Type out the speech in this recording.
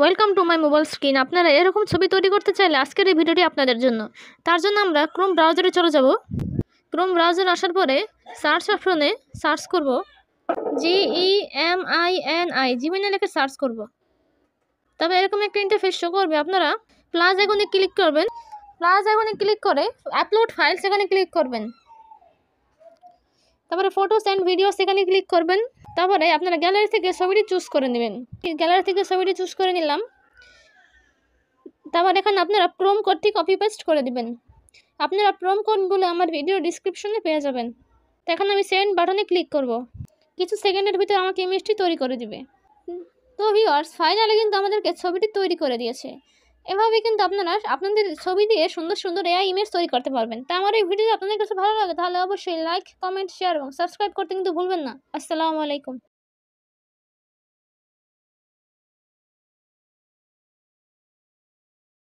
Welcome to my mobile screen. আপনারা এরকম ছবি তৈরি করতে চাইলে আজকের এই ভিডিওটি আপনাদের জন্য। তার জন্য আমরা ক্রোম ব্রাউজারে চলে যাব। ক্রোম ব্রাউজারে আসার পরে সার্চ অপশনে সার্চ করব GEMINI, জিমিনে লিখে সার্চ করব। তবে এরকম একটা ইন্টারফেস শো করবে। আপনারা প্লাস আইকনে ক্লিক করবেন। প্লাস আইকনে ক্লিক করে আপলোড ফাইলস এখানে ক্লিক করবেন। তারপরে ফটোস অ্যান্ড ভিডিওস এখানে ক্লিক করবেন। তারপরে আপনারা গ্যালারি থেকে ছবিটি চুজ করে নেবেন। গ্যালারি থেকে ছবিটি চুজ করে নিলাম। তারপর এখানে আপনারা ক্রোম কোডটি কপি পেস্ট করে দিবেন। আপনারা ক্রোম কোডগুলো আমার ভিডিও ডিসক্রিপশনে পেয়ে যাবেন। তো এখন আমি সেন্ড বাটনে ক্লিক করব। কিছু সেকেন্ডের ভিতরে আমাকে ইমেজটি তৈরি করে দিবে। তো ভিউয়ার্স, ফাইনালি কিন্তু আমাদেরকে ছবিটি তৈরি করে দিয়েছে। এভাবে কিন্তু আপনারা আপনাদের ছবি দিয়ে সুন্দর সুন্দর এআই ইমেজ তৈরি করতে পারবেন। তা আমার এই ভিডিও আপনাদের কাছে ভালো লাগে তাহলে অবশ্যই লাইক, কমেন্ট, শেয়ার এবং সাবস্ক্রাইব করতে কিন্তু ভুলবেন না। আসসালামু আলাইকুম।